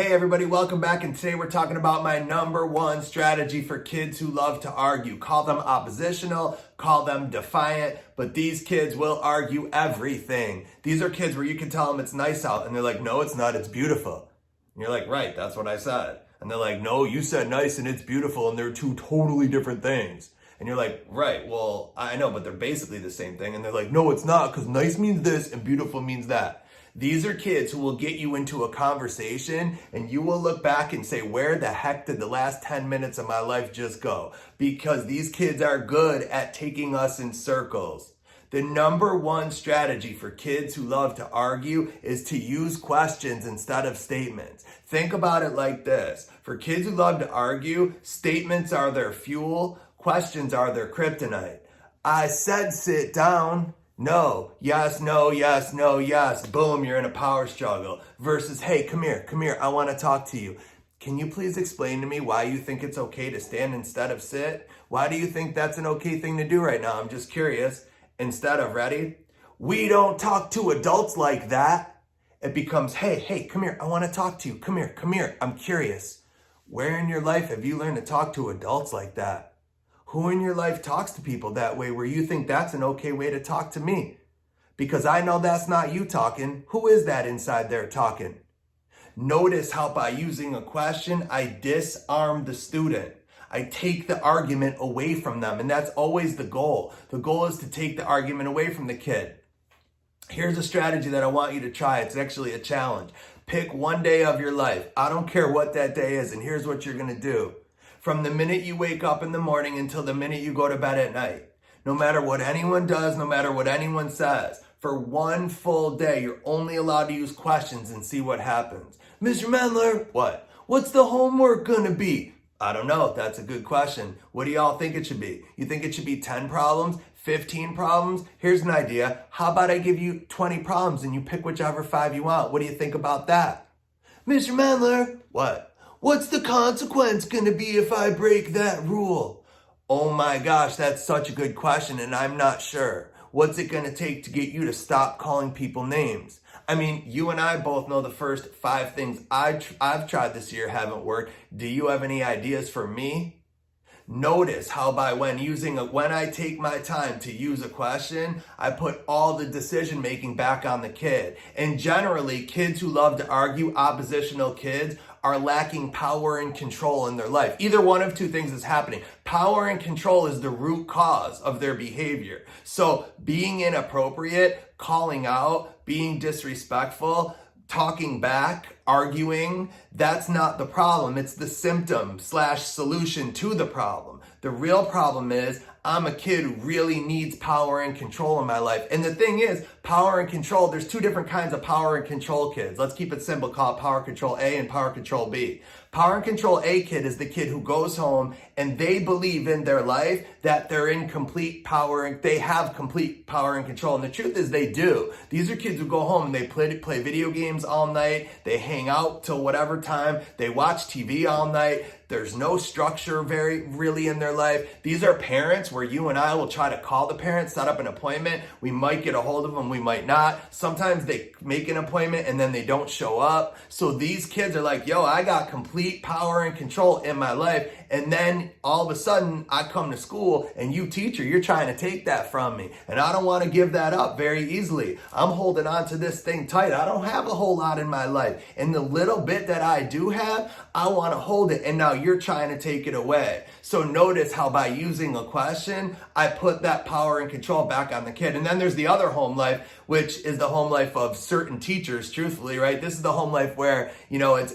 Hey everybody, welcome back, and today we're talking about my number one strategy for kids who love to argue. Call them oppositional, call them defiant, but these kids will argue everything. These are kids where you can tell them it's nice out and they're like, no it's not, it's beautiful. And you're like, right, that's what I said. And they're like, no, you said nice and it's beautiful and they're two totally different things. And you're like, right, well, I know, but they're basically the same thing. And they're like, no, it's not, because nice means this and beautiful means that. These are kids who will get you into a conversation and you will look back and say, where the heck did the last 10 minutes of my life just go? Because these kids are good at taking us in circles. The number one strategy for kids who love to argue is to use questions instead of statements. Think about it like this. For kids who love to argue, statements are their fuel, questions are their kryptonite. I said sit down. No, yes, no, yes, no, yes. Boom, you're in a power struggle. Versus, hey, come here, I want to talk to you. Can you please explain to me why you think it's okay to stand instead of sit? Why do you think that's an okay thing to do right now? I'm just curious. Instead of, ready? We don't talk to adults like that. It becomes, hey, come here, I want to talk to you. Come here, I'm curious. Where in your life have you learned to talk to adults like that? Who in your life talks to people that way where you think that's an okay way to talk to me? Because I know that's not you talking. Who is that inside there talking? Notice how by using a question, I disarm the student. I take the argument away from them, and that's always the goal. The goal is to take the argument away from the kid. Here's a strategy that I want you to try. It's actually a challenge. Pick one day of your life. I don't care what that day is, and here's what you're going to do. From the minute you wake up in the morning until the minute you go to bed at night. No matter what anyone does, no matter what anyone says, for one full day, you're only allowed to use questions and see what happens. Mr. Mendler, what? What's the homework gonna be? I don't know. That's a good question. What do y'all think it should be? You think it should be 10 problems? 15 problems? Here's an idea. How about I give you 20 problems and you pick whichever 5 you want? What do you think about that? Mr. Mendler, what? What's the consequence going to be if I break that rule? Oh my gosh, that's such a good question, and I'm not sure. What's it going to take to get you to stop calling people names? I mean, you and I both know the first 5 things I've tried this year haven't worked. Do you have any ideas for me? Notice how when I take my time to use a question, I put all the decision making back on the kid. And generally, kids who love to argue, oppositional kids, are lacking power and control in their life. Either one of 2 things is happening. Power and control is the root cause of their behavior. So being inappropriate, calling out, being disrespectful, talking back, arguing, that's not the problem. It's the symptom/solution to the problem. The real problem is I'm a kid who really needs power and control in my life. And the thing is, power and control, there's 2 different kinds of power and control kids. Let's keep it simple, call it power control A and power control B. Power and control A kid is the kid who goes home and they believe in their life that they're in complete power and they have complete power and control. And the truth is they do. These are kids who go home and they play video games all night. They hang out till whatever time. They watch TV all night. There's no structure really in their life. These are parents where you and I will try to call the parents, set up an appointment. We might get a hold of them, we might not. Sometimes they make an appointment and then they don't show up. So these kids are like, yo, I got complete power and control in my life. And then all of a sudden I come to school and you teacher, you're trying to take that from me. And I don't want to give that up very easily. I'm holding on to this thing tight. I don't have a whole lot in my life. And the little bit that I do have, I want to hold it. And now you're trying to take it away. So notice how by using a question, I put that power and control back on the kid. And then there's the other home life, which is the home life of certain teachers, truthfully, right? This is the home life where,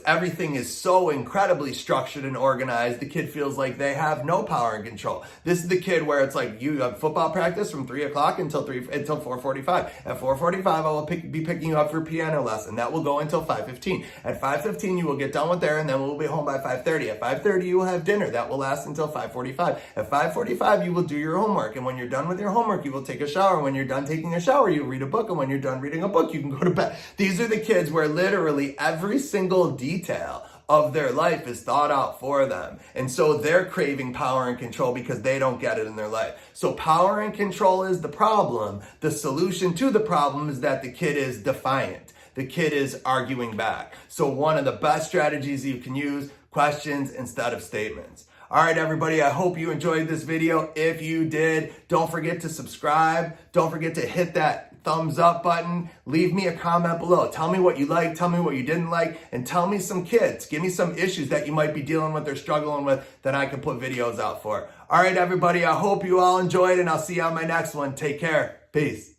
everything is so incredibly structured and organized. The kid feels like they have no power and control. This is the kid where it's like you have football practice from 3 o'clock until 4:45. At 4:45, I will be picking you up for piano lesson. That will go until 5:15. At 5:15, you will get done with there, and then we'll be home by 5:30. At 5:30, you will have dinner. That will last until 5:45. At 5:45, you will do your homework, and when you're done with your homework, you will take a shower. When you're done taking a shower, you read a book, and when you're done reading a book, you can go to bed. These are the kids where literally every single detail of their life is thought out for them. And so they're craving power and control because they don't get it in their life. So power and control is the problem. The solution to the problem is that the kid is defiant. the kid is arguing back. So one of the best strategies you can use, questions instead of statements. All right, everybody, I hope you enjoyed this video. If you did, don't forget to subscribe. Don't forget to hit that thumbs up button. Leave me a comment below. Tell me what you liked, tell me what you didn't like, and tell me some kids. Give me some issues that you might be dealing with or struggling with that I can put videos out for. All right, everybody, I hope you all enjoyed, and I'll see you on my next one. Take care. Peace.